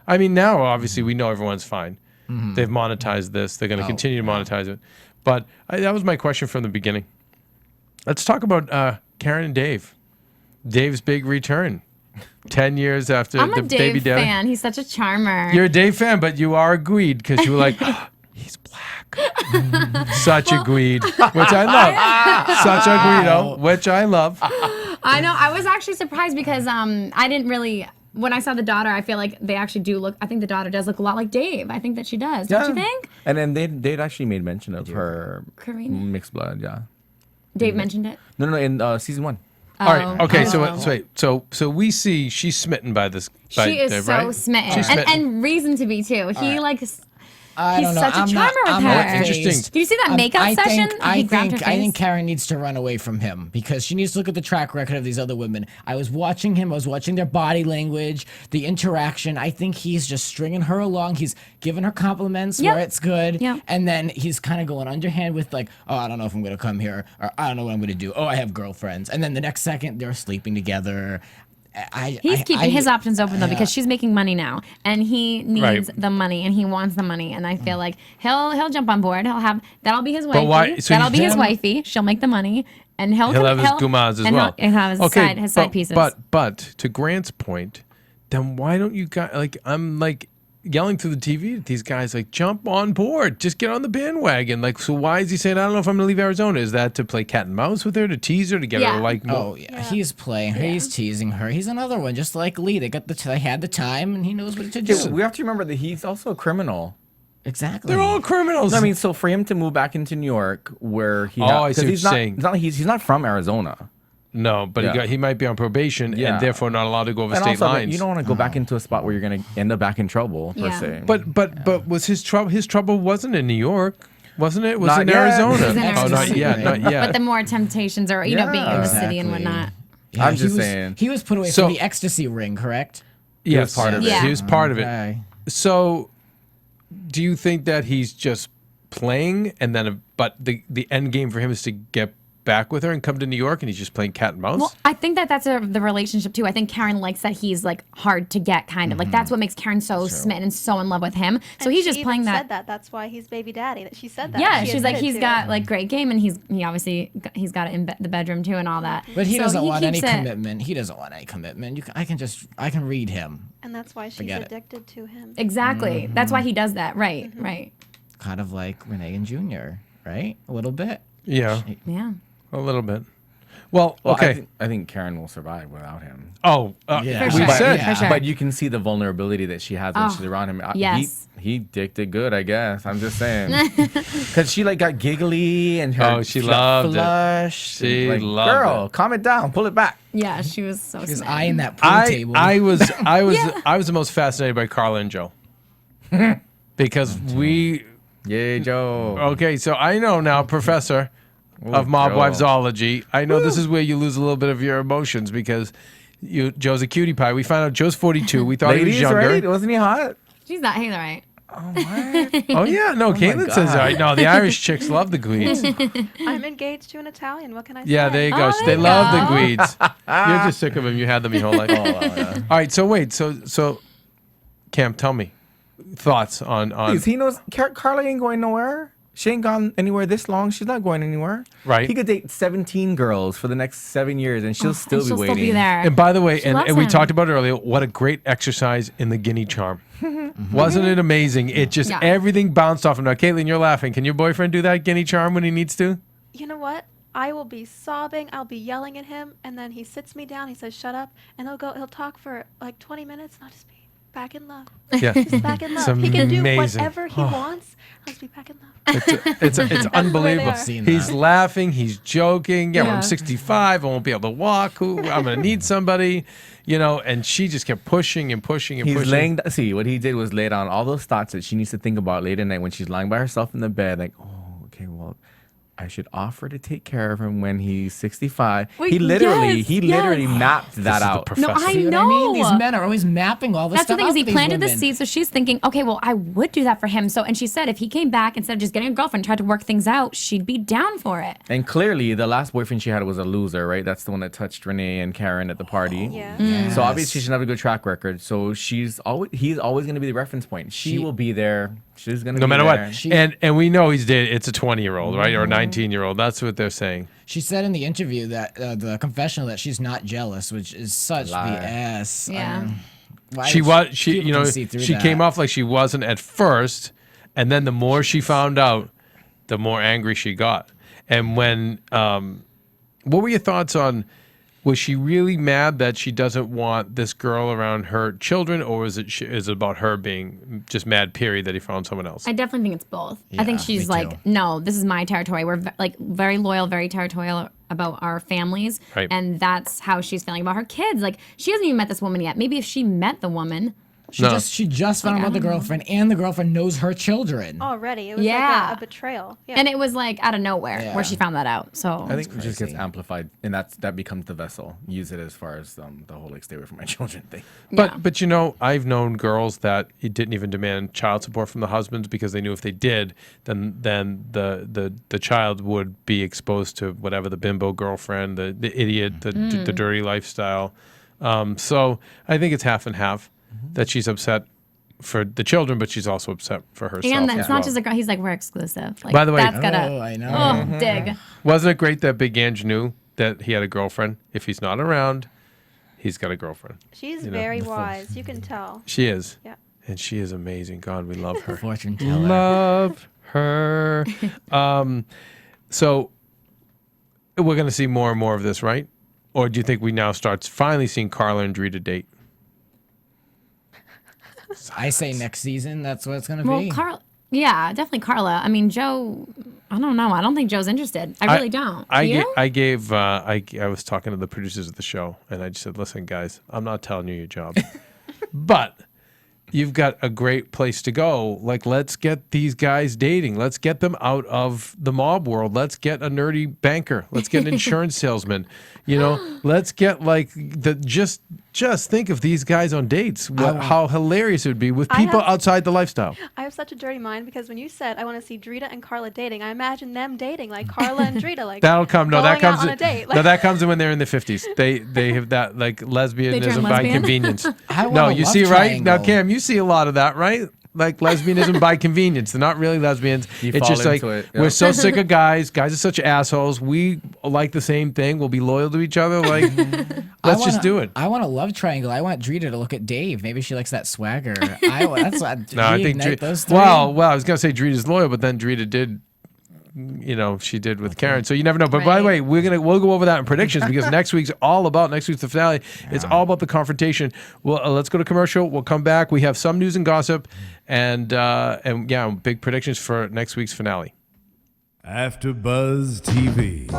I mean, now obviously we know everyone's fine. They've monetized this. They're going to continue to monetize it. But that was my question from the beginning. Let's talk about Karen and Dave. Dave's big return. 10 years after I'm the a baby Dave daddy. fan. He's such a charmer. You're a Dave fan, but you are a Gweed because you were like, he's black. Such a Gweed, which I love. Such a Guido, which I love. I know. I was actually surprised because I didn't really. When I saw the daughter, I feel like they actually do look. I think the daughter does look a lot like Dave. I think that she does. Don't you think? And then they'd actually made mention of her Karina? mixed blood. Yeah. Dave mentioned it. No, in season 1. All right. Okay. So Oh. wait. So we see she's smitten by this. By She is Dave, so right? smitten. She's And, smitten. and reason to be too. He like I He's don't know. such a I'm charmer with I'm her. not Interesting. phased. Did you see that makeup I session? Think, He grabbed her I think face. Karen needs to run away from him because she needs to look at the track record of these other women. I was watching him. I was watching their body language, the interaction. I think he's just stringing her along. He's giving her compliments Yep. where it's good. Yep. And then he's kind of going underhand with like, oh, I don't know if I'm going to come here. Or I don't know what I'm going to do. Oh, I have girlfriends. And then the next second, they're sleeping together. He's keeping his options open though because she's making money now, and he needs Right. the money, and he wants the money, and I feel like he'll jump on board. He'll have that'll be his wifey. why- so that'll he's be his doing- wifey. She'll make the money, and he'll have his gumas as and well. He'll have his side pieces. But to Grant's point, then why don't you guys like? I'm like yelling through the TV at these guys like, jump on board, just get on the bandwagon. Like, so why is he saying I don't know if I'm gonna leave Arizona? Is that to play cat and mouse with her, to tease her, to get her Yeah. to like more? Oh yeah. He's playing her. He's teasing her. He's another one, just like Lee. They had the time, and he knows what to do. Yeah, we have to remember that he's also a criminal. Exactly. They're all criminals. I mean, so for him to move back into New York, where he, Oh, I see what he's you're not, saying. it's not like he's not from Arizona, no, but Yeah. he might be on probation Yeah. and therefore not allowed to go over and state also lines. you don't want to go back into a spot where you're going to end up back in trouble per Yeah. se. But was his trouble? His trouble wasn't in New York, wasn't it? Was Not in yet. Arizona. He's in Oh, not Arizona. yet, not yet. but the more temptations are, you know, being in the city and Exactly. whatnot. Yeah, I'm he just was- saying. He was put away So- for the ecstasy ring, correct? Yes, part of it. Yeah. He was part of it. Okay. So, do you think that he's just playing, and then but the end game for him is to get back with her and come to New York and he's just playing cat and mouse? Well, I think that that's the relationship too. I think Karen likes that he's like hard to get, kind of like that's what makes Karen so smitten and so in love with him. So And he's she just even playing said that. That's why he's baby daddy. That she said that. Yeah, She she's like admitted he's to got it. like great game, and he obviously he's got it in the bedroom too and all that. But he So doesn't want any keeps it- commitment. He doesn't want any commitment. I can read him. And that's why she's Forget it. addicted to him. Exactly. That's why he does that. Right. Right. Kind of like Renee and Junior, right? A little bit. Yeah, Yeah. a little bit. Well, Well, okay. I think Karen will survive without him. Oh, Yeah. For we sure. said. For sure. But you can see the vulnerability that she has when Oh, she's around him. yes. He dicked it good, I guess. I'm just saying. Because she like got giggly and her Oh, she loved it. flushed. She like, loved girl, it. calm it down. Pull it back. Yeah. She was so. Because smitten. eyeing that pool table. I was the most fascinated by Carla and Joe because we. Yay, Joe. Okay, so I know now, Professor of Mob Joe. Wivesology. I know this is where you lose a little bit of your emotions because Joe's a cutie pie. We found out Joe's 42. We thought he was Ladies, younger. right? Wasn't he hot? She's not. He's all right. Oh yeah, no. Caitlin says God. right. No, the Irish chicks love the Gweeds. I'm engaged to an Italian. What can I say? Yeah, there you go. Oh, they there you love go. the Gweeds. You're just sick of them. You had them your whole life. All right. So wait. So, Cam, tell me thoughts on. Please, he knows Carla ain't going nowhere. She ain't gone anywhere this long. She's not going anywhere. Right. He could date 17 girls for the next 7 years and she'll still be She'll waiting. still be there. And by the way, She and loves we him. talked about it earlier, what a great exercise in the guinea charm. Wasn't it amazing? It just, Yeah. everything bounced off him. Now, Caitlin, you're laughing. Can your boyfriend do that guinea charm when he needs to? You know what? I will be sobbing. I'll be yelling at him, and then he sits me down. He says, "Shut up," and he'll talk for like 20 minutes, and I'll just be back in love. Yeah. Just back in love. It's He can do amazing. whatever he wants. I'll just be back in love. It's unbelievable. are. Seen He's that. laughing. He's joking. Yeah, when I'm Yeah. 65, I won't be able to walk. I'm going to need somebody, and she just kept pushing and pushing and He's pushing. laying. See, what he did was lay down all those thoughts that she needs to think about late at night when she's lying by herself in the bed. Like, oh, okay, well, I should offer to take care of him when he's 65. Wait, he literally yes. mapped that out. No, I See what know. I mean? These men are always mapping all this That's the stuff thing out is he for these planted the women. seed, so she's thinking, okay, well, I would do that for him. So, and she said if he came back instead of just getting a girlfriend, tried to work things out, she'd be down for it. And clearly, the last boyfriend she had was a loser, right? That's the one that touched Renee and Karen at the party. Yeah. So obviously, she doesn't have a good track record. So he's always going to be the reference point. She will be there. She's going to No be matter there. what. And we know it's a 20-year-old, right? Or a 19-year-old. That's what they're saying. She said in the interview that the confessional that she's not jealous, which is such Lie. BS. Yeah. Why She would was, she people can see through she that. came off like she wasn't at first. And then the more she found out, the more angry she got. And when, what were your thoughts on, was she really mad that she doesn't want this girl around her children, or is it about her being just mad, period, that he found someone else? I definitely think it's both. I think Yeah, she's me like, too. no, this is my territory. We're like very loyal, very territorial about our families. Right. And that's how she's feeling about her kids. Like, she hasn't even met this woman yet. Maybe if she met the woman. She No. just found out about the girlfriend, and the girlfriend knows her children. Already, it was Yeah. like a betrayal. Yeah. And it was like out of nowhere Yeah. where she found that out. So I think it just gets crazy. amplified, and that becomes the vessel. Use it as far as the whole like stay away from my children thing. But I've known girls that it didn't even demand child support from the husbands because they knew if they did, then the child would be exposed to whatever the bimbo girlfriend, the idiot, the dirty lifestyle. So I think it's half and half that she's upset for the children, but she's also upset for herself. and as it's well. not just a girl. He's like, we're exclusive. Like, By the way- that's gotta. Oh, I know. Dig. Wasn't it great that Big Ange knew that he had a girlfriend? If he's not around, he's got a girlfriend. She's know, very wise. You can tell. She is. Yeah. And she is amazing. God, we love her. Fortune teller. Love her. So we're going to see more and more of this, right? Or do you think we now start finally seeing Carla and Drita date? I say next season. That's what it's gonna Well, be. yeah, definitely Carla. I mean, Joe, I don't know. I don't think Joe's interested. I really don't. Do you? I was talking to the producers of the show, and I just said, listen, guys, I'm not telling you your job, but you've got a great place to go. Like, let's get these guys dating. Let's get them out of the mob world. Let's get a nerdy banker. Let's get an insurance salesman. Let's get like just think of these guys on dates. How hilarious it would be with people outside the lifestyle. I have such a dirty mind because when you said I want to see Drita and Carla dating, I imagine them dating, like Carla and Drita, like that'll come. No, that comes. On a date. No, that comes in when they're in their 50s. They have that like lesbianism by lesbian? convenience. I want No, a you love see, right now, triangle. Cam, you see a lot of that, right? Like lesbianism by convenience. They're not really lesbians. You It's fall just like into it, we're yeah. so sick of guys. Guys are such assholes. We like the same thing. We'll be loyal to each other. Like, let's just do it. I want a love triangle. I want Drita to look at Dave. Maybe she likes that swagger. That's what. No, I think those three. well, I was gonna say Drita's loyal, but then Drita did. She did with Karen. So you never know. But by the way, we'll go over that in predictions because next week's the finale. It's all about the confrontation. Well, let's go to commercial. We'll come back. We have some news and gossip, and big predictions for next week's finale. AfterBuzz TV.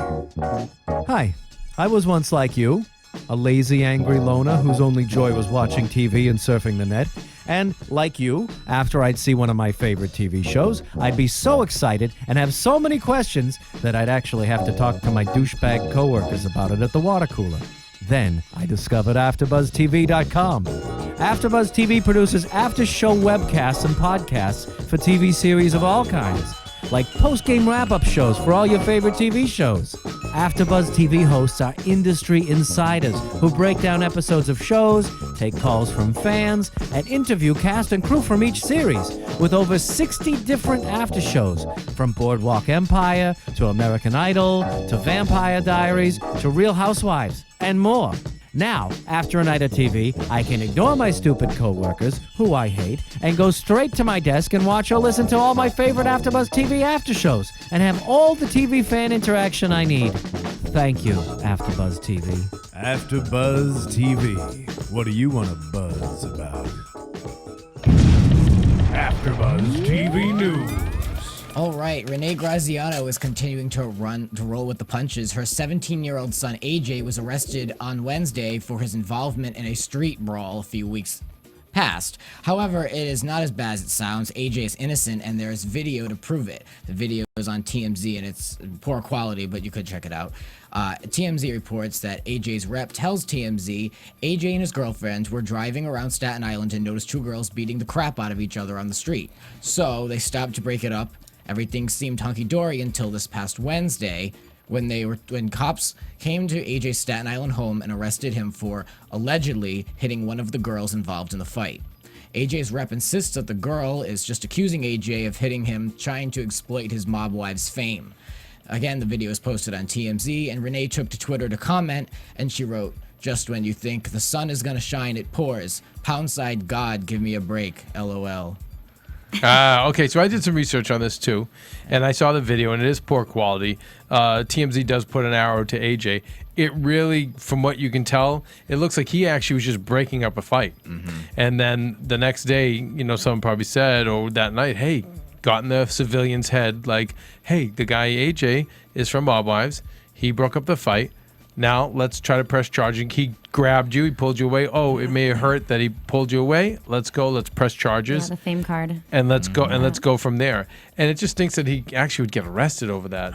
Hi, I was once like you, a lazy, angry loner whose only joy was watching TV and surfing the net. And, like you, after I'd see one of my favorite TV shows, I'd be so excited and have so many questions that I'd actually have to talk to my douchebag coworkers about it at the water cooler. Then I discovered AfterBuzzTV.com. AfterBuzz TV produces after-show webcasts and podcasts for TV series of all kinds, like post-game wrap-up shows for all your favorite TV shows. AfterBuzz TV hosts are industry insiders who break down episodes of shows, take calls from fans, and interview cast and crew from each series, with over 60 different after shows, from Boardwalk Empire to American Idol to Vampire Diaries to Real Housewives, and more. Now, after a night of TV, I can ignore my stupid coworkers, who I hate, and go straight to my desk and watch or listen to all my favorite AfterBuzz TV after shows, and have all the TV fan interaction I need. Thank you, AfterBuzz TV. AfterBuzz TV. What do you want to buzz about? AfterBuzz TV News. All right, Renee Graziano is continuing to roll with the punches. Her 17-year-old son, AJ, was arrested on Wednesday for his involvement in a street brawl a few weeks past. However, it is not as bad as it sounds. AJ is innocent, and there is video to prove it. The video is on TMZ, and it's poor quality, but you could check it out. TMZ reports that AJ's rep tells TMZ AJ and his girlfriend were driving around Staten Island and noticed two girls beating the crap out of each other on the street. So they stopped to break it up. Everything seemed hunky-dory until this past Wednesday when cops came to AJ's Staten Island home and arrested him for allegedly hitting one of the girls involved in the fight. AJ's rep insists that the girl is just accusing AJ of hitting him, trying to exploit his Mob Wives fame. Again, the video is posted on TMZ, and Renee took to Twitter to comment, and she wrote, "Just when you think the sun is gonna shine, it pours. Poundside God, give me a break, LOL." Okay, so I did some research on this too, and I saw the video, and it is poor quality. TMZ does put an arrow to AJ. It really, from what you can tell, it looks like he actually was just breaking up a fight. And then the next day, someone probably said, or that night, hey, got in the civilian's head, like, hey, the guy AJ is from Mob Wives. He broke up the fight. Now let's try to press charging. He grabbed you. He pulled you away. Oh, it may have hurt that he pulled you away. Let's go. Let's press charges. Yeah, the fame card. And let's go. And let's go from there. And it just thinks that he actually would get arrested over that.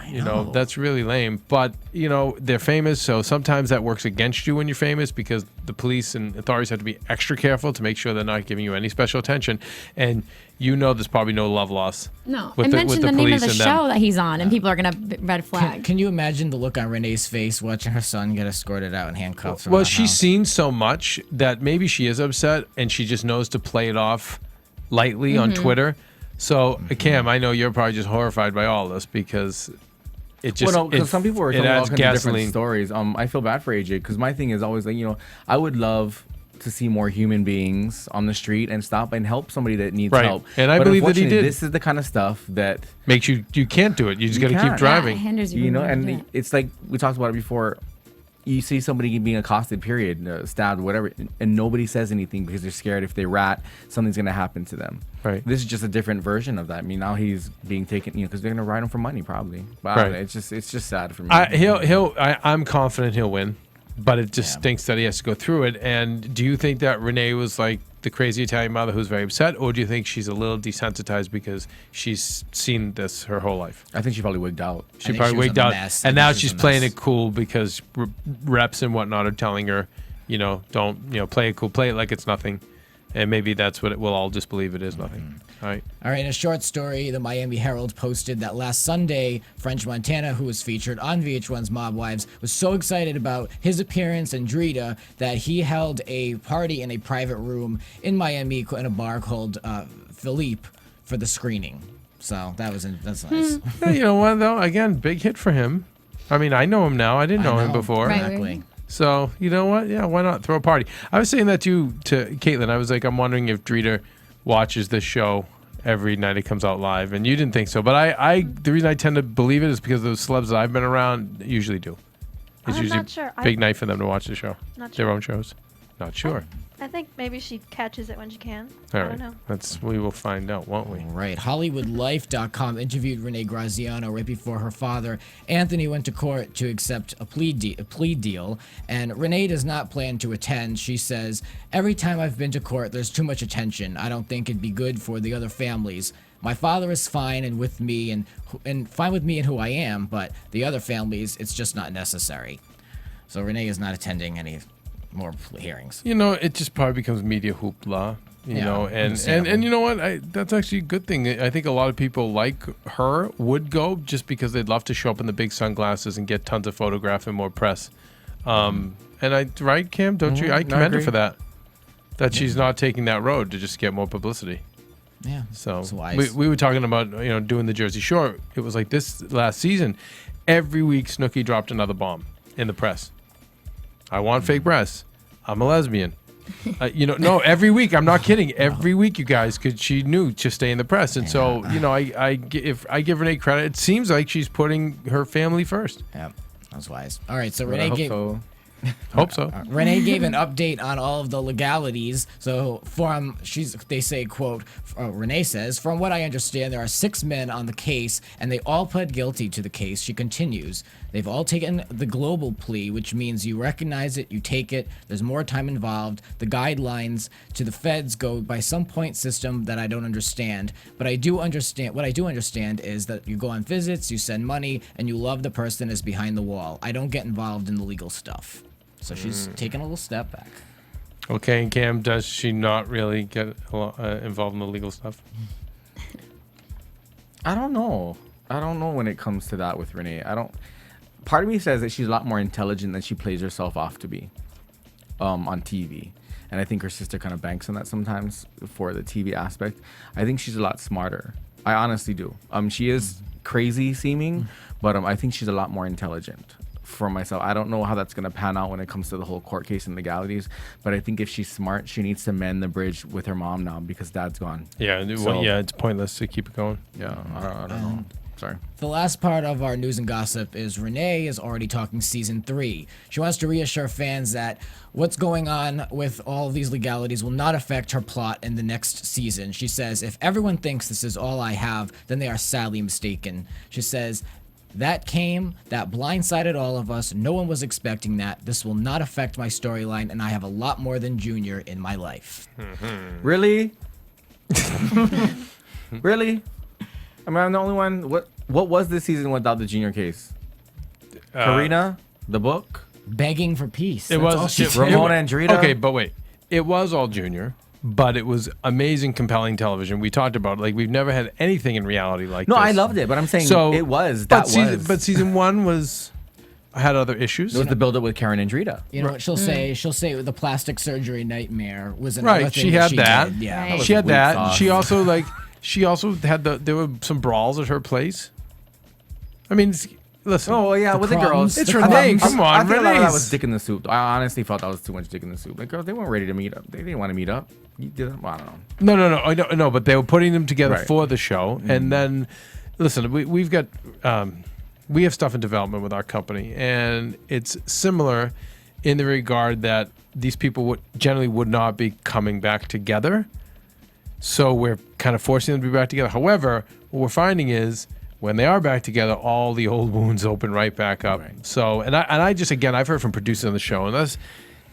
That's really lame. But they're famous, so sometimes that works against you when you're famous because the police and authorities have to be extra careful to make sure they're not giving you any special attention. And there's probably no love loss. No. With And the mention the name of police the and show them. that he's on, and people are going to red flag. Can you imagine the look on Renee's face watching her son get escorted out in handcuffs? Well, she's seen so much that maybe she is upset and she just knows to play it off lightly on Twitter. So, Cam, I know you're probably just horrified by all this because it just because some people are telling all adds kinds of different gasoline. stories. I feel bad for AJ because my thing is always like, I would love to see more human beings on the street and stop and help somebody that needs Right. help. And I But believe that he unfortunately, did. This is the kind of stuff that Makes you can't do it. You just got to keep can't. Yeah, it driving. hinders you. you from know, wanting to do and it. it's like we talked about it before. You see somebody being accosted, period, stabbed, whatever, and nobody says anything because they're scared if they rat, something's gonna happen to them. Right. This is just a different version of that. I mean, now he's being taken, because they're gonna ride him for money, probably. But I don't Right. know, it's just sad for me. I'm confident he'll win, but it just stinks that he has to go through it. And do you think that Renee was like the crazy Italian mother who's very upset, or do you think she's a little desensitized because she's seen this her whole life? I think she probably wigged out. She think probably she was wigged a out, mess. and I now think she she's was a playing mess. it cool because reps and whatnot are telling her, don't play it cool, play it like it's nothing, and maybe that's what we'll all just believe it is nothing. All right. All right, in a short story, the Miami Herald posted that last Sunday, French Montana, who was featured on VH1's Mob Wives, was so excited about his appearance and Drita that he held a party in a private room in Miami in a bar called Philippe for the screening. So that's nice. Yeah, you know what, though? Again, big hit for him. I mean, I know him now. I didn't know him before. Right. Exactly. So, you know what? Yeah, why not throw a party? I was saying that to Caitlin. I was like, I'm wondering if Drita watches this show every night it comes out live, and you didn't think so. But the reason I tend to believe it is because those celebs that I've been around usually do. It's I'm usually not sure. a big night for them to watch the show. Not Their sure. own shows. Not sure. I think maybe she catches it when she can. All I right. don't know. We will find out, won't we? Right. HollywoodLife.com interviewed Renee Graziano right before her father, Anthony, went to court to accept a plea deal, and Renee does not plan to attend. She says, "Every time I've been to court, there's too much attention. I don't think it'd be good for the other families. My father is fine and with me and fine with me and who I am, but the other families, it's just not necessary." So Renee is not attending any more hearings. It just probably becomes media hoopla, and you know what? That's actually a good thing. I think a lot of people like her would go just because they'd love to show up in the big sunglasses and get tons of photograph and more press. Right, Cam? Don't you? I commend her for that. That she's not taking that road to just get more publicity. Yeah. So it's wise. we were talking about doing the Jersey Shore. It was like this last season. Every week, Snooki dropped another bomb in the press. I want fake breasts. I'm a lesbian. No, every week. I'm not kidding. Every week, you guys, because she knew to stay in the press. And so, if I give Renee credit, it seems like she's putting her family first. Yeah, that's wise. All right, so Renee gave. Hope so. Renee gave an update on all of the legalities. So they say, quote, Renee says, "From what I understand, there are 6 men on the case, and they all pled guilty to the case." She continues, "They've all taken the global plea, which means you recognize it, you take it, there's more time involved. The guidelines to the feds go by some point system that I don't understand. But what I do understand is that you go on visits, you send money, and you love the person that's behind the wall. I don't get involved in the legal stuff." So she's taking a little step back. Okay, and Cam, does she not really get involved in the legal stuff? I don't know. I don't know when it comes to that with Renee. Part of me says that she's a lot more intelligent than she plays herself off to be on TV. And I think her sister kind of banks on that sometimes for the TV aspect. I think she's a lot smarter. I honestly do. She is crazy seeming, but I think she's a lot more intelligent. For myself, I don't know how that's going to pan out when it comes to the whole court case and legalities, but I think if she's smart, she needs to mend the bridge with her mom now because dad's gone. Yeah, it's pointless to keep it going. Yeah, I don't know. Sorry. The last part of our news and gossip is Renee is already talking season 3. She wants to reassure fans that what's going on with all of these legalities will not affect her plot in the next season. She says, "If everyone thinks this is all I have, then they are sadly mistaken." She says, "That blindsided all of us. No one was expecting that. This will not affect my storyline, and I have a lot more than Junior in my life." Really? Really? I mean, I'm the only one. What was this season without the Junior case? Karina, the book, begging for peace. Ramona and Drita. Okay, but wait. It was all Junior, but it was amazing, compelling television. We talked about it. Like, we've never had anything in reality like this. No, I loved it, but I'm saying it was. But season 1 had other issues. It was the build-up with Karen and Drita. You know what she'll say? She'll say the plastic surgery nightmare was another thing she had that. did. Yeah, she had that. She also had there were some brawls at her place. I mean, listen. Oh yeah, with the girls. It's Renee. Come on, I think a lot of Renee. that was dick in the soup. I honestly felt that was too much dick in the soup. Like, girls, they weren't ready to meet up. They didn't want to meet up. You did. I don't know. No. But they were putting them together for the show, and then, listen, we have stuff in development with our company, and it's similar in the regard that these people generally would not be coming back together. So we're kind of forcing them to be back together. However, what we're finding is when they are back together, all the old wounds open right back up. Right. So, and I just, again, I've heard from producers on the show,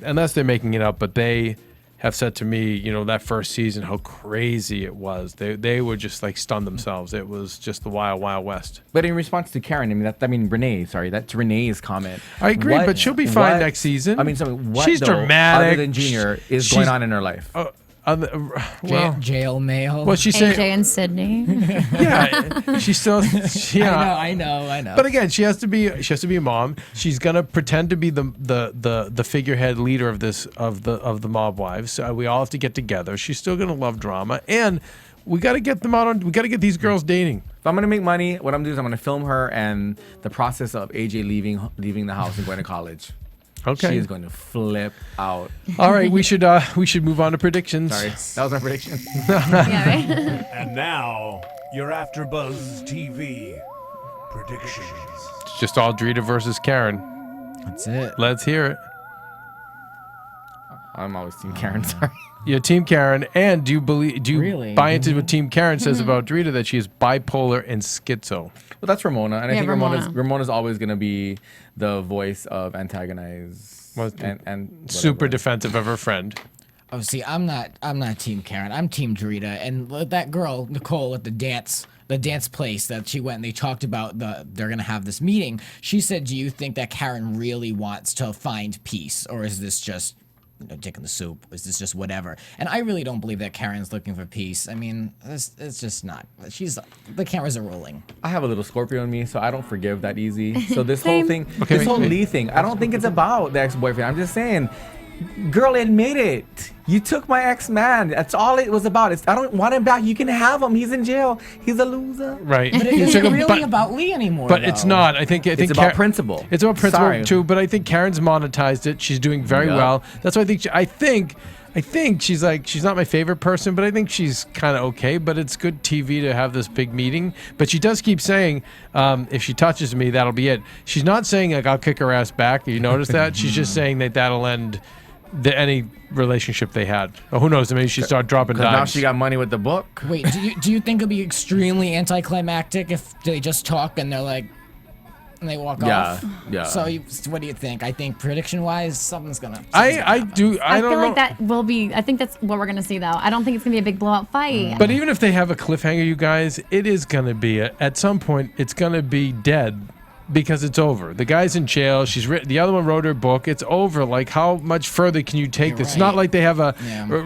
unless they're making it up, but they have said to me, you know, that first season, how crazy it was. They were just like stunned themselves. It was just the wild, wild west. But in response to Karen, Renee, sorry, that's Renee's comment. I agree, but she'll be fine next season. I mean, so what, she's though, dramatic. other than Junior, is going on in her life? Well, jail mail. Well, she's AJ saying, and Sydney. yeah, she's still. Yeah, I know. But again, she has to be a mom. She's gonna pretend to be the figurehead leader of the Mob Wives. So we all have to get together. She's still gonna love drama, and we got to get them out on. We got to get these girls dating. If I'm gonna make money, what I'm doing is I'm gonna film her and the process of AJ leaving the house and going to college. Okay. She is going to flip out. All right, we should move on to predictions. Sorry, that was my prediction. Yeah, right. And now, your AfterBuzz TV predictions. It's just all Drita versus Karen. That's it. Let's hear it. I'm always Team Karen. Sorry. You're Team Karen, and do you Really? buy into what Team Karen says about Drita, that she is bipolar and schizo? Well, that's Ramona, and I Yeah, think Ramona. Ramona's always gonna be the voice of antagonize and Super whatever. defensive of her friend. Oh, see, I'm not Team Karen. I'm Team Drita. And that girl Nicole at the dance place that she went and they talked about they're gonna have this meeting. She said, "Do you think that Karen really wants to find peace, or is this just dick in the soup? Is this just whatever?" And I really don't believe that Karen's looking for peace. I mean, it's just not. The cameras are rolling. I have a little Scorpio in me, so I don't forgive that easy. So this whole Same. thing, Okay, this whole wait. Lee thing, I don't think it's about the ex-boyfriend. I'm just saying, girl, admit it. You took my ex-man. That's all it was about. I don't want him back. You can have him. He's in jail. He's a loser. Right. But it You isn't took a- really about Lee anymore. But it's though. not. I think It's about principle. It's about principle Sorry. too. But I think Karen's monetized it. She's doing very Yep. well. That's why I think she's not my favorite person, but I think she's kind of okay. But it's good TV to have this big meeting. But she does keep saying, if she touches me, that'll be it. She's not saying like I'll kick her ass back. You notice that? She's just saying that'll end any relationship they had. Or who knows? Maybe she start dropping 'Cause now dimes. she got money with the book. Wait, do you think it'll be extremely anticlimactic if they just talk and they're like, and they walk off? Yeah. So what do you think? I think prediction-wise, something's gonna. I do. I don't feel know. like that will be. I think that's what we're gonna see, though. I don't think it's gonna be a big blowout fight. But even if they have a cliffhanger, you guys, it is gonna be at some point. It's gonna be dead because it's over. The guy's in jail. The other one wrote her book. It's over. Like, how much further can you take this? It's not like they have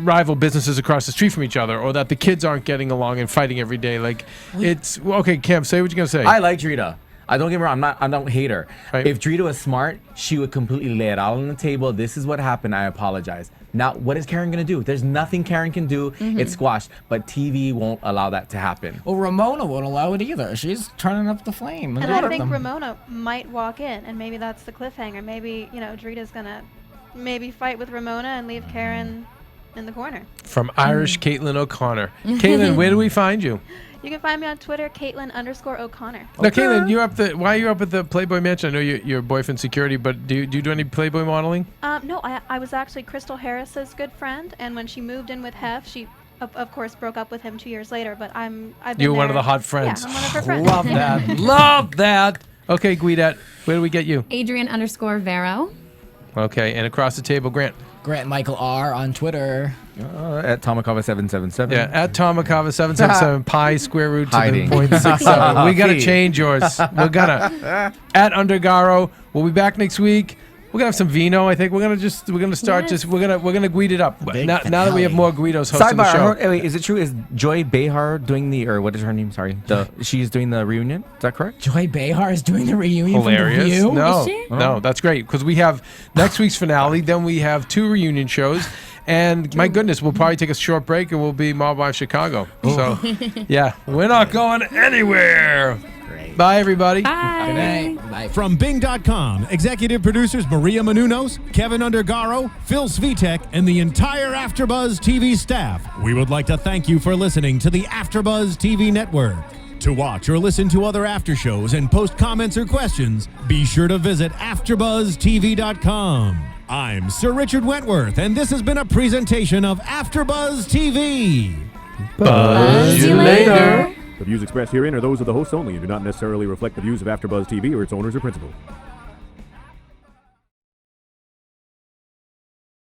rival businesses across the street from each other, or that the kids aren't getting along and fighting every day. Like, it's okay. Cam, say what you're gonna say. I like Drita. I don't get me wrong. I don't hate her. Right. If Drita was smart, she would completely lay it all on the table. This is what happened. I apologize. Now, what is Karen gonna do? There's nothing Karen can do. It's squashed. But TV won't allow that to happen. Well, Ramona won't allow it either. She's turning up the flame. And I think Ramona might walk in, and maybe that's the cliffhanger. Maybe, Drita's going to maybe fight with Ramona and leave Karen in the corner. From Irish Caitlin O'Connor. Caitlin, where do we find you? You can find me on Twitter, Caitlin_O'Connor. Now, Caitlin, why are you up at the Playboy Mansion? I know you're boyfriend security, but do you do any Playboy modeling? No, I was actually Crystal Harris's good friend, and when she moved in with Hef, she, of course, broke up with him 2 years later. But I've been You're one of there- the hot friends. Yeah, I'm one of her friends. Love that. Love that. Okay, Guidette, where do we get you? Adrienne_Vairo. Okay, and across the table, Grant. Grant Michael R on Twitter. At Tomikava777. Yeah, at Tomikava777, pi square root to Hiding. the 0.67. We got to Fee. change yours. We're gonna. At Undergaro, we'll be back next week. We're gonna have some vino. I think we're gonna start we're gonna Guide it up. Now that we have more Guidos hosting the show. Sidebar. Wait, is it true? Is Joy Behar doing what is her name? Sorry. She's doing the reunion. Is that correct? Joy Behar is doing the reunion Hilarious. from The View? No, Is she? no, that's great because we have next week's finale. Then we have 2 reunion shows. And my goodness, we'll probably take a short break and we'll be Mob Wives Chicago. So, yeah, we're not going anywhere. Great. Bye, everybody. Bye. Good night. Bye. From Bing.com, executive producers Maria Menounos, Keven Undergaro, Phil Svitek, and the entire AfterBuzz TV staff, we would like to thank you for listening to the AfterBuzz TV network. To watch or listen to other after shows and post comments or questions, be sure to visit AfterBuzzTV.com. I'm Sir Richard Wentworth, and this has been a presentation of AfterBuzz TV. Buzz you later. The views expressed herein are those of the hosts only and do not necessarily reflect the views of AfterBuzz TV or its owners or principals.